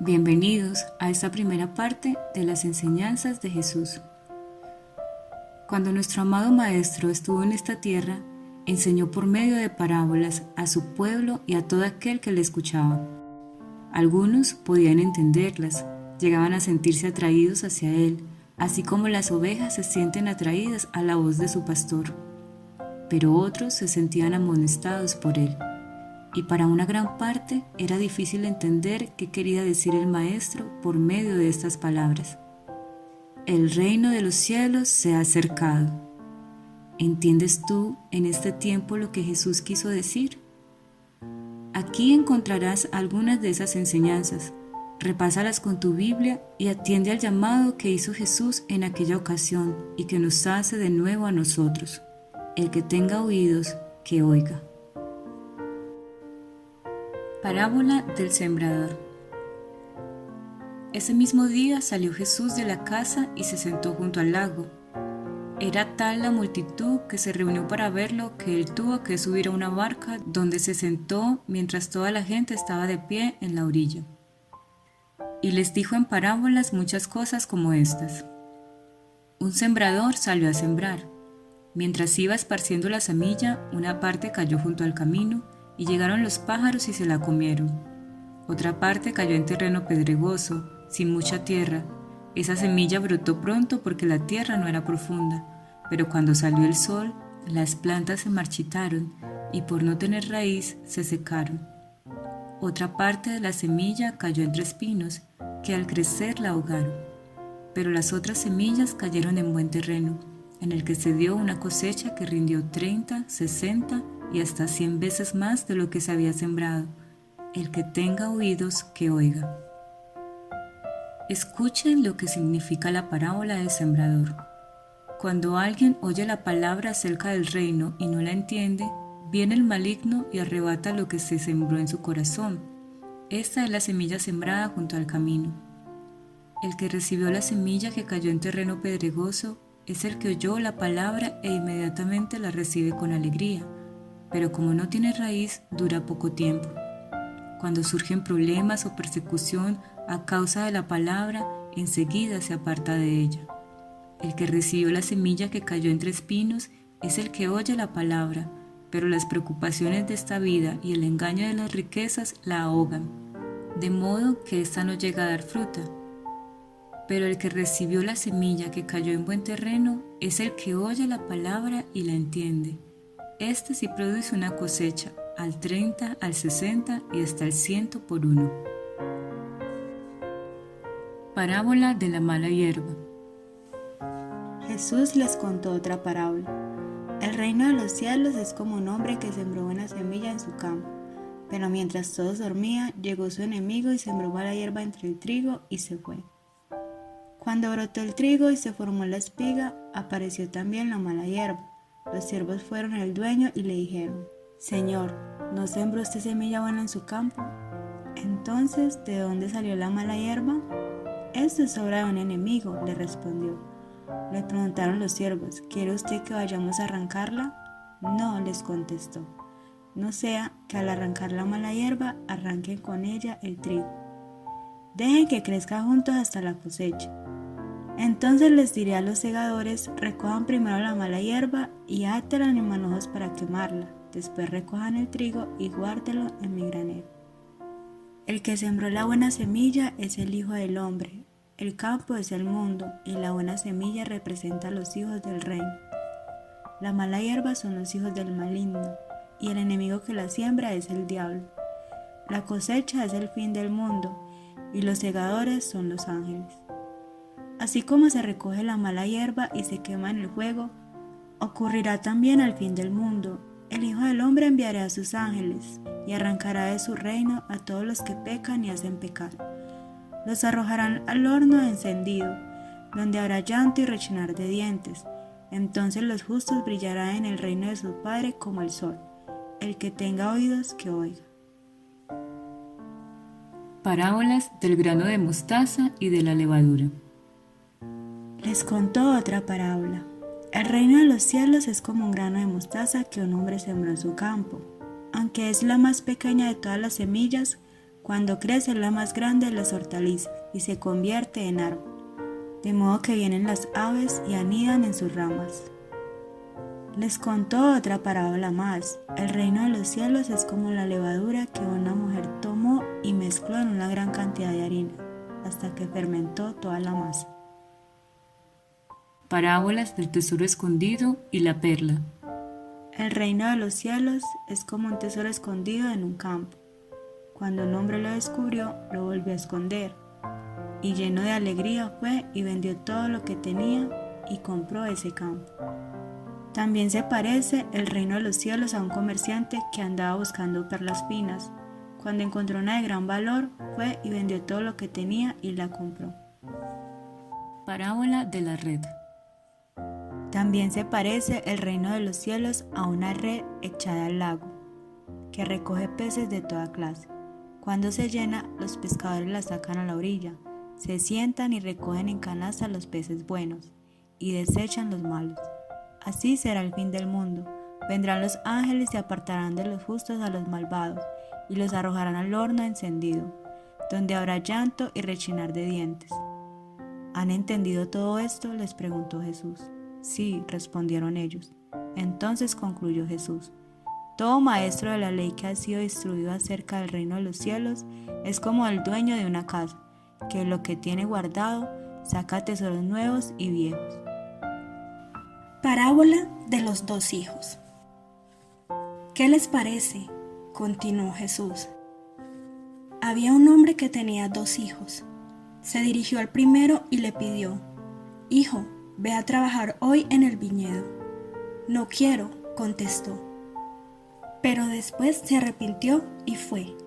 Bienvenidos a esta primera parte de las enseñanzas de Jesús. Cuando nuestro amado Maestro estuvo en esta tierra, enseñó por medio de parábolas a su pueblo y a todo aquel que le escuchaba. Algunos podían entenderlas, llegaban a sentirse atraídos hacia él, así como las ovejas se sienten atraídas a la voz de su pastor. Pero otros se sentían amonestados por él. Y para una gran parte era difícil entender qué quería decir el Maestro por medio de estas palabras. El reino de los cielos se ha acercado. ¿Entiendes tú en este tiempo lo que Jesús quiso decir? Aquí encontrarás algunas de esas enseñanzas. Repásalas con tu Biblia y atiende al llamado que hizo Jesús en aquella ocasión y que nos hace de nuevo a nosotros. El que tenga oídos, que oiga. Parábola del sembrador. Ese mismo día salió Jesús de la casa y se sentó junto al lago. Era tal la multitud que se reunió para verlo que él tuvo que subir a una barca donde se sentó mientras toda la gente estaba de pie en la orilla. Y les dijo en parábolas muchas cosas como estas. Un sembrador salió a sembrar. Mientras iba esparciendo la semilla, una parte cayó junto al camino, y llegaron los pájaros y se la comieron. Otra parte cayó en terreno pedregoso, sin mucha tierra. Esa semilla brotó pronto porque la tierra no era profunda, pero cuando salió el sol, las plantas se marchitaron y por no tener raíz se secaron. Otra parte de la semilla cayó entre espinos, que al crecer la ahogaron. Pero las otras semillas cayeron en buen terreno, en el que se dio una cosecha que rindió 30, 60 y hasta 100 veces más de lo que se había sembrado. El que tenga oídos, que oiga. Escuchen lo que significa la parábola del sembrador. Cuando alguien oye la palabra acerca del reino y no la entiende, viene el maligno y arrebata lo que se sembró en su corazón. Esta es la semilla sembrada junto al camino. El que recibió la semilla que cayó en terreno pedregoso es el que oyó la palabra e inmediatamente la recibe con alegría. Pero como no tiene raíz, dura poco tiempo. Cuando surgen problemas o persecución a causa de la palabra, enseguida se aparta de ella. El que recibió la semilla que cayó entre espinos es el que oye la palabra, pero las preocupaciones de esta vida y el engaño de las riquezas la ahogan, de modo que ésta no llega a dar fruta. Pero el que recibió la semilla que cayó en buen terreno es el que oye la palabra y la entiende. Este sí produce una cosecha, al 30, al 60 y hasta el 100 por uno. Parábola de la mala hierba. Jesús les contó otra parábola. El reino de los cielos es como un hombre que sembró una semilla en su campo. Pero mientras todos dormían, llegó su enemigo y sembró mala hierba entre el trigo y se fue. Cuando brotó el trigo y se formó la espiga, apareció también la mala hierba. Los siervos fueron al dueño y le dijeron: Señor, ¿no sembró usted semilla buena en su campo? Entonces, ¿de dónde salió la mala hierba? Esto es obra de un enemigo, le respondió. Le preguntaron los siervos: ¿Quiere usted que vayamos a arrancarla? No, les contestó. No sea que al arrancar la mala hierba, arranquen con ella el trigo. Dejen que crezca juntos hasta la cosecha. Entonces les diré a los segadores: recojan primero la mala hierba y átenla en manojos para quemarla. Después recojan el trigo y guárdenlo en mi granero. El que sembró la buena semilla es el Hijo del Hombre. El campo es el mundo y la buena semilla representa a los hijos del reino. La mala hierba son los hijos del maligno y el enemigo que la siembra es el diablo. La cosecha es el fin del mundo y los segadores son los ángeles. Así como se recoge la mala hierba y se quema en el fuego, ocurrirá también al fin del mundo. El Hijo del Hombre enviará a sus ángeles y arrancará de su reino a todos los que pecan y hacen pecar. Los arrojarán al horno encendido, donde habrá llanto y rechinar de dientes. Entonces los justos brillarán en el reino de su Padre como el sol. El que tenga oídos, que oiga. Parábolas del grano de mostaza y de la levadura. Les contó otra parábola. El reino de los cielos es como un grano de mostaza que un hombre sembró en su campo. Aunque es la más pequeña de todas las semillas, Cuando crece es la más grande de las hortalizas y se convierte en árbol, de modo que vienen las aves y anidan en sus ramas. Les contó otra parábola más. El reino de los cielos es como la levadura que una mujer tomó y mezcló en una gran cantidad de harina, hasta que fermentó toda la masa. Parábolas del tesoro escondido y la perla. El reino de los cielos es como un tesoro escondido en un campo. Cuando un hombre lo descubrió, lo volvió a esconder, y lleno de alegría fue y vendió todo lo que tenía y compró ese campo. También se parece el reino de los cielos a un comerciante que andaba buscando perlas finas. Cuando encontró una de gran valor, fue y vendió todo lo que tenía y la compró. Parábola de la red. También se parece el reino de los cielos a una red echada al lago, que recoge peces de toda clase. Cuando se llena, los pescadores la sacan a la orilla, se sientan y recogen en canasta los peces buenos, y desechan los malos. Así será el fin del mundo. Vendrán los ángeles y apartarán de los justos a los malvados, y los arrojarán al horno encendido, donde habrá llanto y rechinar de dientes. ¿Han entendido todo esto?, les preguntó Jesús. Sí, respondieron ellos. Entonces concluyó Jesús: todo maestro de la ley que ha sido instruido acerca del reino de los cielos es como el dueño de una casa, que de lo que tiene guardado saca tesoros nuevos y viejos. Parábola de los dos hijos. ¿Qué les parece?, continuó Jesús. Había un hombre que tenía 2 hijos. Se dirigió al primero y le pidió: Hijo, ve a trabajar hoy en el viñedo. No quiero, contestó. Pero después se arrepintió y fue.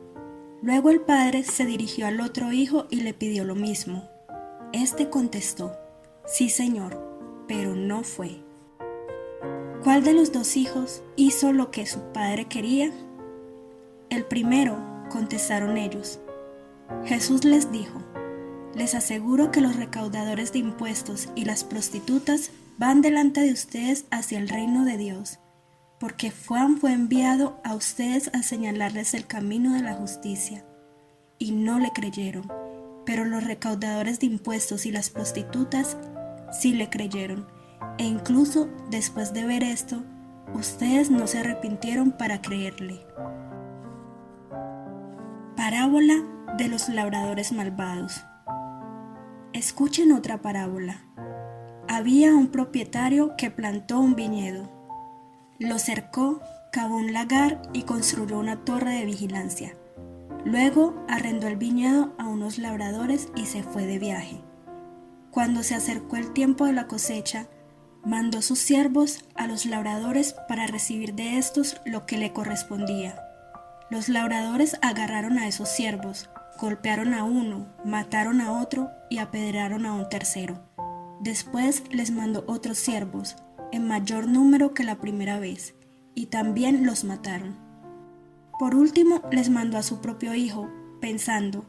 Luego el padre se dirigió al otro hijo y le pidió lo mismo. Este contestó: Sí, señor, pero no fue. ¿Cuál de los 2 hijos hizo lo que su padre quería? El primero, contestaron ellos. Jesús les dijo: Les aseguro que los recaudadores de impuestos y las prostitutas van delante de ustedes hacia el reino de Dios, porque Juan fue enviado a ustedes a señalarles el camino de la justicia, y no le creyeron, pero los recaudadores de impuestos y las prostitutas sí le creyeron. E incluso después de ver esto, ustedes no se arrepintieron para creerle. Parábola de los labradores malvados. Escuchen otra parábola. Había un propietario que plantó un viñedo. Lo cercó, cavó un lagar y construyó una torre de vigilancia. Luego arrendó el viñedo a unos labradores y se fue de viaje. Cuando se acercó el tiempo de la cosecha, mandó sus siervos a los labradores para recibir de estos lo que le correspondía. Los labradores agarraron a esos siervos, golpearon a uno, mataron a otro y apedrearon a un tercero. Después les mandó otros siervos, en mayor número que la primera vez, y también los mataron. Por último les mandó a su propio hijo, pensando: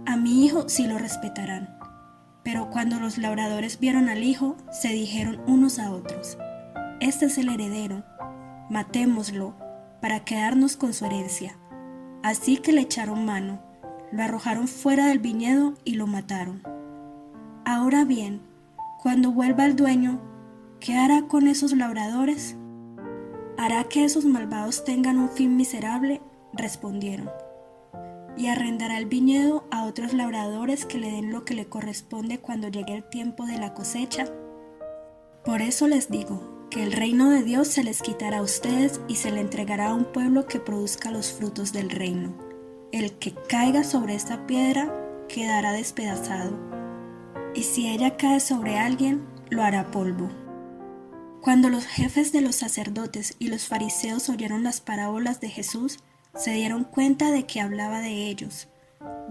a mi hijo sí lo respetarán. Pero cuando los labradores vieron al hijo, se dijeron unos a otros: Este es el heredero, matémoslo para quedarnos con su herencia. Así que le echaron mano, lo arrojaron fuera del viñedo y lo mataron. Ahora bien, cuando vuelva el dueño, ¿qué hará con esos labradores? ¿Hará que esos malvados tengan un fin miserable?, respondieron. Y arrendará el viñedo a otros labradores que le den lo que le corresponde cuando llegue el tiempo de la cosecha. Por eso les digo que el reino de Dios se les quitará a ustedes y se le entregará a un pueblo que produzca los frutos del reino. El que caiga sobre esta piedra quedará despedazado, y si ella cae sobre alguien, lo hará polvo. Cuando los jefes de los sacerdotes y los fariseos oyeron las parábolas de Jesús, se dieron cuenta de que hablaba de ellos.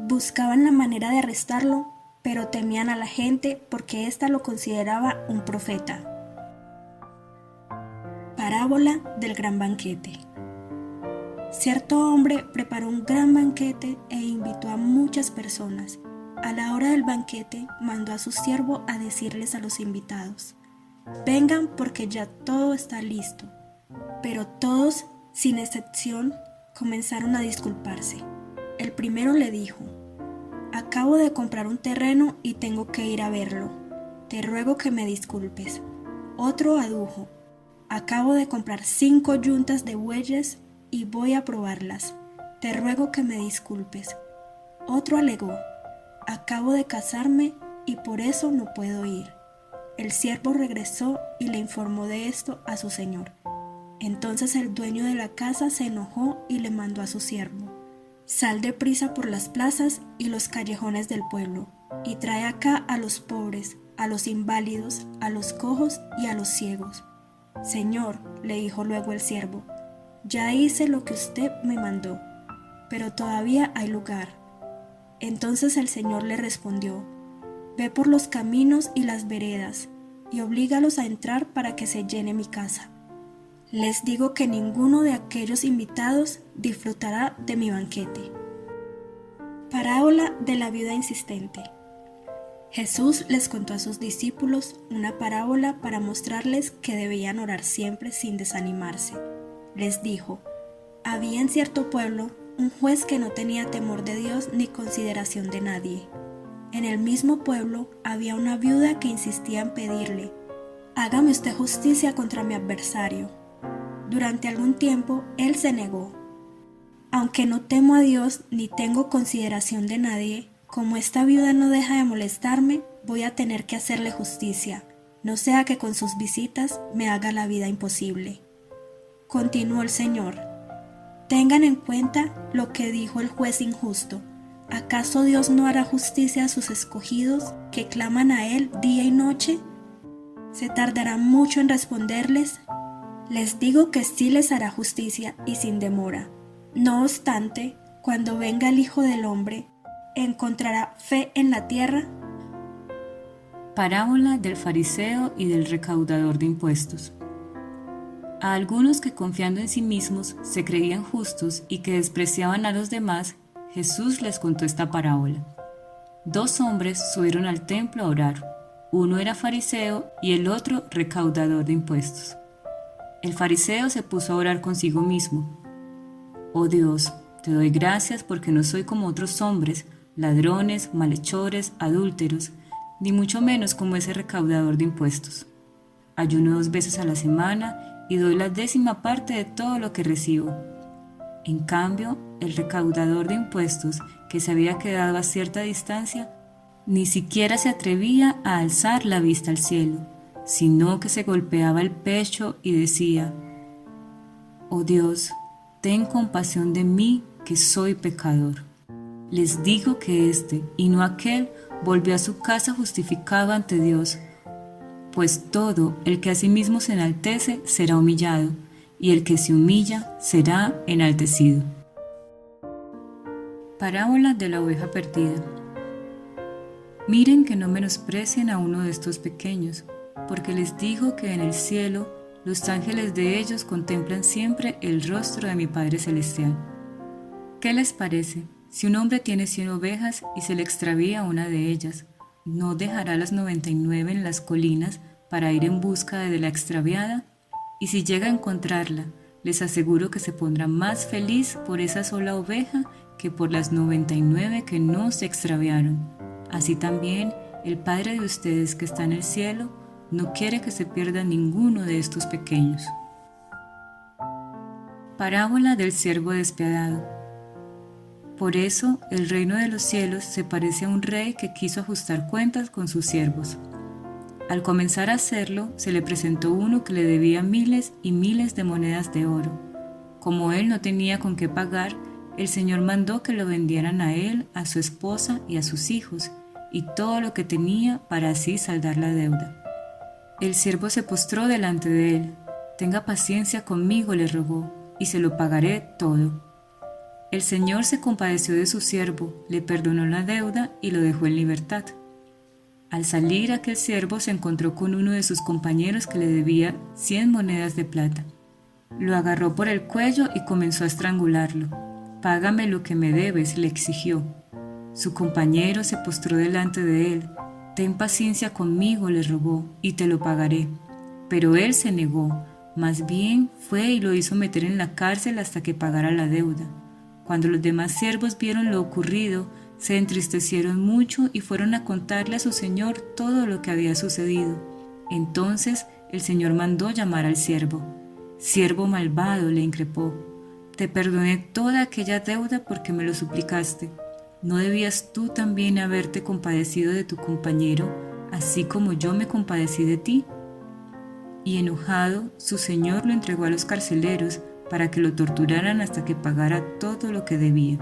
Buscaban la manera de arrestarlo, pero temían a la gente porque ésta lo consideraba un profeta. Parábola del gran banquete. Cierto hombre preparó un gran banquete e invitó a muchas personas. A la hora del banquete mandó a su siervo a decirles a los invitados: vengan porque ya todo está listo. Pero todos, sin excepción, comenzaron a disculparse. El primero le dijo: acabo de comprar un terreno y tengo que ir a verlo. Te ruego que me disculpes. Otro adujo: acabo de comprar 5 yuntas de bueyes y voy a probarlas. Te ruego que me disculpes. Otro alegó: acabo de casarme y por eso no puedo ir. El siervo regresó y le informó de esto a su señor. Entonces el dueño de la casa se enojó y le mandó a su siervo: sal deprisa por las plazas y los callejones del pueblo, y trae acá a los pobres, a los inválidos, a los cojos y a los ciegos. Señor, le dijo luego el siervo, ya hice lo que usted me mandó, pero todavía hay lugar. Entonces el Señor le respondió: ve por los caminos y las veredas, y oblígalos a entrar para que se llene mi casa. Les digo que ninguno de aquellos invitados disfrutará de mi banquete. Parábola de la viuda insistente. Jesús les contó a sus discípulos una parábola para mostrarles que debían orar siempre sin desanimarse. Les dijo: había en cierto pueblo un juez que no tenía temor de Dios ni consideración de nadie. En el mismo pueblo había una viuda que insistía en pedirle: hágame usted justicia contra mi adversario. Durante algún tiempo él se negó. Aunque no temo a Dios ni tengo consideración de nadie, como esta viuda no deja de molestarme, voy a tener que hacerle justicia, no sea que con sus visitas me haga la vida imposible. Continuó el Señor: tengan en cuenta lo que dijo el juez injusto. ¿Acaso Dios no hará justicia a sus escogidos que claman a Él día y noche? ¿Se tardará mucho en responderles? Les digo que sí les hará justicia y sin demora. No obstante, cuando venga el Hijo del Hombre, ¿encontrará fe en la tierra? Parábola del fariseo y del recaudador de impuestos. A algunos que confiando en sí mismos se creían justos y que despreciaban a los demás, Jesús les contó esta parábola. 2 hombres subieron al templo a orar. Uno era fariseo y el otro recaudador de impuestos. El fariseo se puso a orar consigo mismo: oh Dios, te doy gracias porque no soy como otros hombres, ladrones, malhechores, adúlteros, ni mucho menos como ese recaudador de impuestos. Ayuno 2 veces a la semana y doy la 10ª parte de todo lo que recibo. En cambio, el recaudador de impuestos, que se había quedado a cierta distancia, ni siquiera se atrevía a alzar la vista al cielo, sino que se golpeaba el pecho y decía: oh Dios, ten compasión de mí, que soy pecador. Les digo que éste, y no aquel, volvió a su casa justificado ante Dios, pues todo el que a sí mismo se enaltece será humillado, y el que se humilla será enaltecido. Parábola de la oveja perdida. Miren que no menosprecien a uno de estos pequeños, porque les digo que en el cielo los ángeles de ellos contemplan siempre el rostro de mi Padre Celestial. ¿Qué les parece? Si un hombre tiene 100 ovejas y se le extravía una de ellas, ¿no dejará las 99 en las colinas para ir en busca de la extraviada? Y si llega a encontrarla, les aseguro que se pondrá más feliz por esa sola oveja que por las 99 que no se extraviaron. Así también el Padre de ustedes que está en el cielo no quiere que se pierda ninguno de estos pequeños. Parábola del siervo despiadado. Por eso el reino de los cielos se parece a un rey que quiso ajustar cuentas con sus siervos. Al comenzar a hacerlo, se le presentó uno que le debía miles y miles de monedas de oro. Como él no tenía con qué pagar, el Señor mandó que lo vendieran a él, a su esposa y a sus hijos, y todo lo que tenía para así saldar la deuda. El siervo se postró delante de él. Tenga paciencia conmigo, le rogó, y se lo pagaré todo. El Señor se compadeció de su siervo, le perdonó la deuda y lo dejó en libertad. Al salir, aquel siervo se encontró con uno de sus compañeros que le debía 100 monedas de plata. Lo agarró por el cuello y comenzó a estrangularlo. «Págame lo que me debes», le exigió. Su compañero se postró delante de él. «Ten paciencia conmigo», le rogó, «y te lo pagaré». Pero él se negó. Más bien fue y lo hizo meter en la cárcel hasta que pagara la deuda. Cuando los demás siervos vieron lo ocurrido, se entristecieron mucho y fueron a contarle a su señor todo lo que había sucedido. Entonces el señor mandó llamar al siervo. «Siervo malvado», le increpó, «te perdoné toda aquella deuda porque me lo suplicaste. ¿No debías tú también haberte compadecido de tu compañero, así como yo me compadecí de ti?» Y enojado, su señor lo entregó a los carceleros para que lo torturaran hasta que pagara todo lo que debía.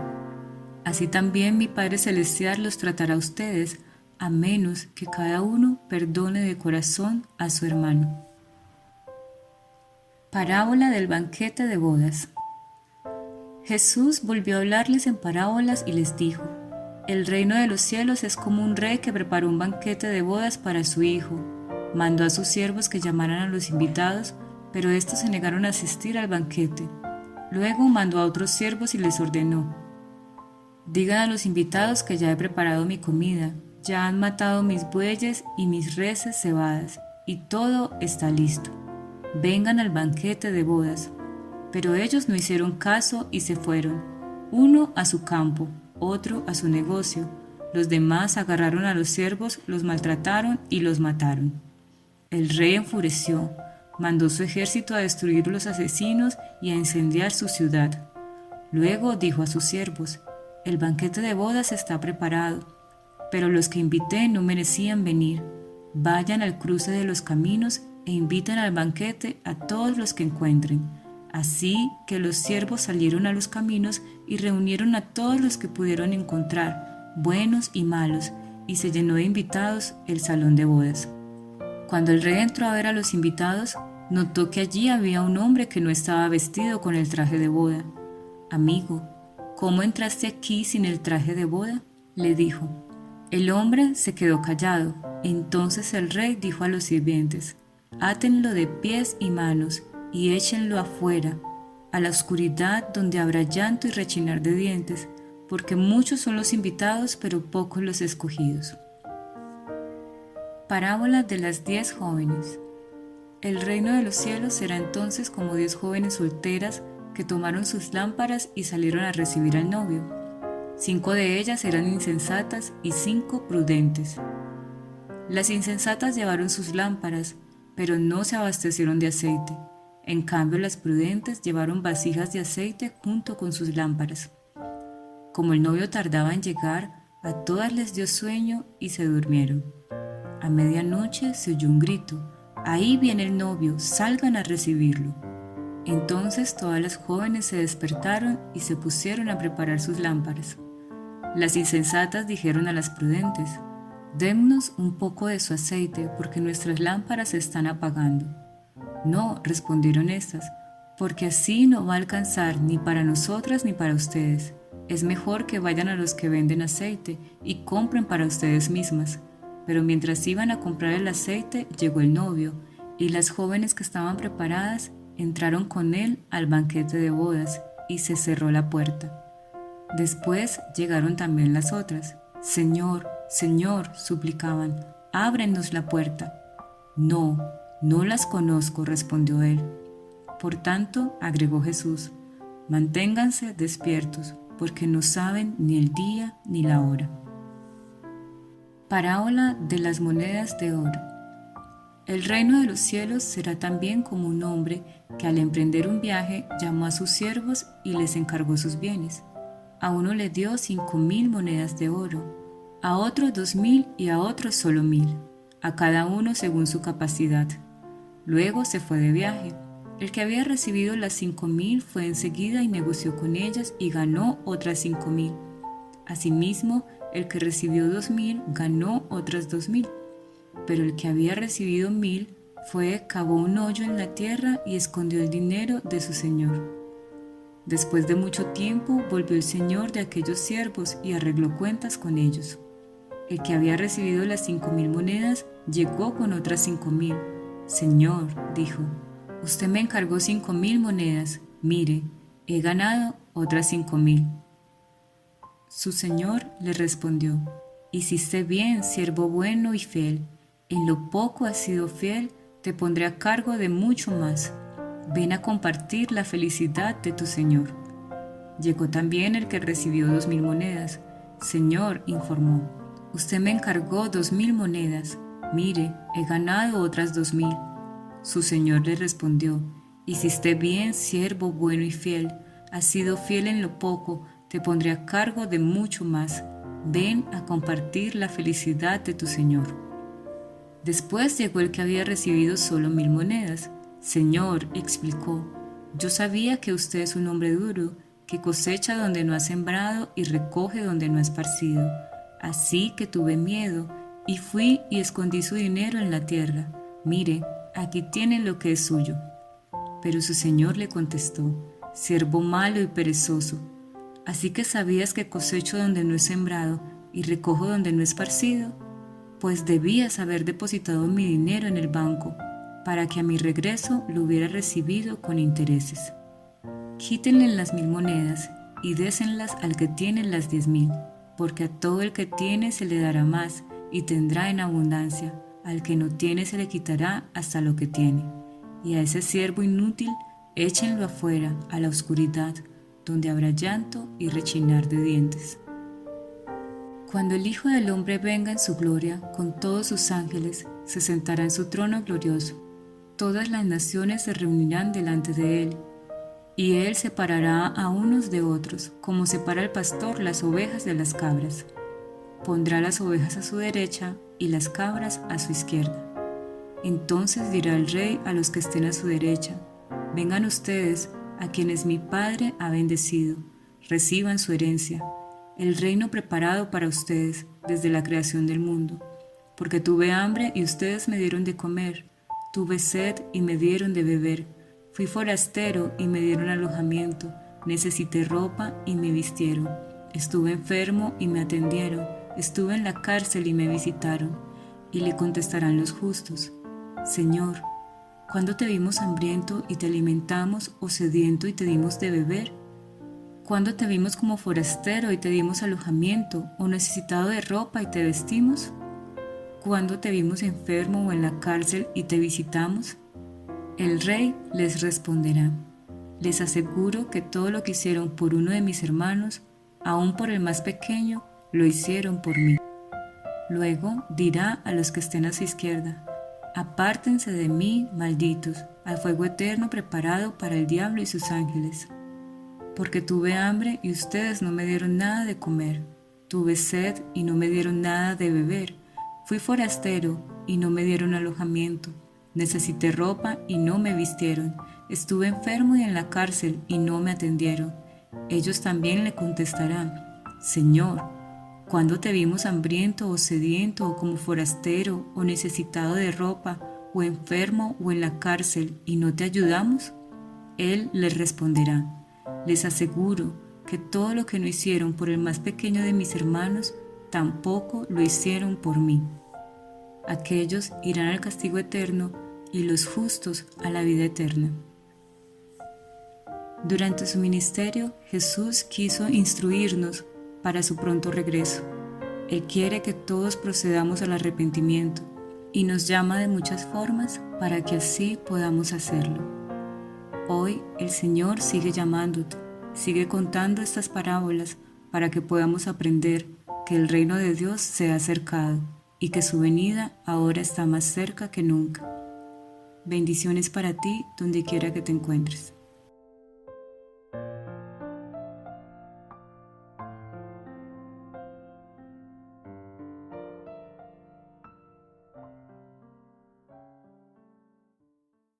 Así también mi Padre Celestial los tratará a ustedes, a menos que cada uno perdone de corazón a su hermano. Parábola del banquete de bodas. Jesús volvió a hablarles en parábolas y les dijo: «El reino de los cielos es como un rey que preparó un banquete de bodas para su hijo. Mandó a sus siervos que llamaran a los invitados, pero estos se negaron a asistir al banquete. Luego mandó a otros siervos y les ordenó: «Digan a los invitados que ya he preparado mi comida, ya han matado mis bueyes y mis reses cebadas, y todo está listo. Vengan al banquete de bodas». Pero ellos no hicieron caso y se fueron, uno a su campo, otro a su negocio. Los demás agarraron a los siervos, los maltrataron y los mataron. El rey enfureció, mandó su ejército a destruir a los asesinos y a incendiar su ciudad. Luego dijo a sus siervos: «El banquete de bodas está preparado, pero los que invité no merecían venir. Vayan al cruce de los caminos e inviten al banquete a todos los que encuentren». Así que los siervos salieron a los caminos y reunieron a todos los que pudieron encontrar, buenos y malos, y se llenó de invitados el salón de bodas. Cuando el rey entró a ver a los invitados, notó que allí había un hombre que no estaba vestido con el traje de boda. «Amigo, ¿cómo entraste aquí sin el traje de boda?», le dijo. El hombre se quedó callado. Entonces el rey dijo a los sirvientes: «Átenlo de pies y manos y échenlo afuera, a la oscuridad donde habrá llanto y rechinar de dientes, porque muchos son los invitados, pero pocos los escogidos». Parábola de las 10 jóvenes. El reino de los cielos será entonces como 10 jóvenes solteras que tomaron sus lámparas y salieron a recibir al novio. 5 de ellas eran insensatas y 5 prudentes. Las insensatas llevaron sus lámparas, pero no se abastecieron de aceite. En cambio, las prudentes llevaron vasijas de aceite junto con sus lámparas. Como el novio tardaba en llegar, a todas les dio sueño y se durmieron. A medianoche se oyó un grito: «Ahí viene el novio, salgan a recibirlo». Entonces todas las jóvenes se despertaron y se pusieron a preparar sus lámparas. Las insensatas dijeron a las prudentes: «Démonos un poco de su aceite, porque nuestras lámparas se están apagando». «No», respondieron estas, «porque así no va a alcanzar ni para nosotras ni para ustedes. Es mejor que vayan a los que venden aceite y compren para ustedes mismas». Pero mientras iban a comprar el aceite, llegó el novio, y las jóvenes que estaban preparadas entraron con él al banquete de bodas, y se cerró la puerta. Después llegaron también las otras. «Señor, Señor», suplicaban, «ábrenos la puerta». «No, no las conozco», respondió él. Por tanto, agregó Jesús: «Manténganse despiertos, porque no saben ni el día ni la hora». Parábola de las monedas de oro. El reino de los cielos será también como un hombre que al emprender un viaje llamó a sus siervos y les encargó sus bienes. A uno le dio 5.000 monedas de oro, a otro 2.000 y a otro solo 1.000, a cada uno según su capacidad. Luego se fue de viaje. El que había recibido las 5.000 fue enseguida y negoció con ellas y ganó otras 5.000. Asimismo, el que recibió 2.000 ganó otras 2.000. Pero el que había recibido 1.000 fue, cavó un hoyo en la tierra y escondió el dinero de su señor. Después de mucho tiempo volvió el señor de aquellos siervos y arregló cuentas con ellos. El que había recibido las 5.000 monedas llegó con otras 5.000. «Señor», dijo, «usted me encargó 5.000 monedas. Mire, he ganado otras 5.000». Su señor le respondió: «Hiciste bien, siervo bueno y fiel. En lo poco has sido fiel, te pondré a cargo de mucho más. Ven a compartir la felicidad de tu señor». Llegó también el que recibió 2000 monedas. Señor, informó, usted me encargó 2000 monedas. Mire, he ganado otras 2000. Su señor le respondió, hiciste bien, siervo bueno y fiel. Has sido fiel en lo poco, te pondré a cargo de mucho más. Ven a compartir la felicidad de tu señor. Después llegó el que había recibido solo 1000 monedas. Señor, explicó, yo sabía que usted es un hombre duro, que cosecha donde no ha sembrado y recoge donde no ha esparcido. Así que tuve miedo y fui y escondí su dinero en la tierra. Mire, aquí tiene lo que es suyo. Pero su señor le contestó, siervo malo y perezoso, ¿así que sabías que cosecho donde no he sembrado y recojo donde no he esparcido? Pues debías haber depositado mi dinero en el banco, para que a mi regreso lo hubiera recibido con intereses. Quítenle las 1000 monedas y désenlas al que tiene las 10.000, porque a todo el que tiene se le dará más y tendrá en abundancia, al que no tiene se le quitará hasta lo que tiene. Y a ese siervo inútil échenlo afuera, a la oscuridad, donde habrá llanto y rechinar de dientes. Cuando el Hijo del Hombre venga en su gloria con todos sus ángeles, se sentará en su trono glorioso. Todas las naciones se reunirán delante de él, y él separará a unos de otros, como separa el pastor las ovejas de las cabras. Pondrá las ovejas a su derecha y las cabras a su izquierda. Entonces dirá el rey a los que estén a su derecha, vengan ustedes, a quienes mi Padre ha bendecido, reciban su herencia, el reino preparado para ustedes desde la creación del mundo. Porque tuve hambre y ustedes me dieron de comer, tuve sed y me dieron de beber, fui forastero y me dieron alojamiento, necesité ropa y me vistieron, estuve enfermo y me atendieron, estuve en la cárcel y me visitaron. Y le contestarán los justos, Señor, ¿cuándo te vimos hambriento y te alimentamos, o sediento y te dimos de beber? ¿Cuándo te vimos como forastero y te dimos alojamiento, o necesitado de ropa y te vestimos? ¿Cuándo te vimos enfermo o en la cárcel y te visitamos? El rey les responderá, les aseguro que todo lo que hicieron por uno de mis hermanos, aun por el más pequeño, lo hicieron por mí. Luego dirá a los que estén a su izquierda, apártense de mí, malditos, al fuego eterno preparado para el diablo y sus ángeles. Porque tuve hambre y ustedes no me dieron nada de comer, tuve sed y no me dieron nada de beber, fui forastero y no me dieron alojamiento, necesité ropa y no me vistieron, estuve enfermo y en la cárcel y no me atendieron. Ellos también le contestarán, Señor, ¿cuándo te vimos hambriento o sediento o como forastero o necesitado de ropa o enfermo o en la cárcel y no te ayudamos? Él les responderá, les aseguro que todo lo que no hicieron por el más pequeño de mis hermanos, tampoco lo hicieron por mí. Aquellos irán al castigo eterno y los justos a la vida eterna. Durante su ministerio, Jesús quiso instruirnos para su pronto regreso. Él quiere que todos procedamos al arrepentimiento y nos llama de muchas formas para que así podamos hacerlo. Hoy el Señor sigue llamándote, sigue contando estas parábolas para que podamos aprender que el reino de Dios se ha acercado y que su venida ahora está más cerca que nunca. Bendiciones para ti donde quiera que te encuentres.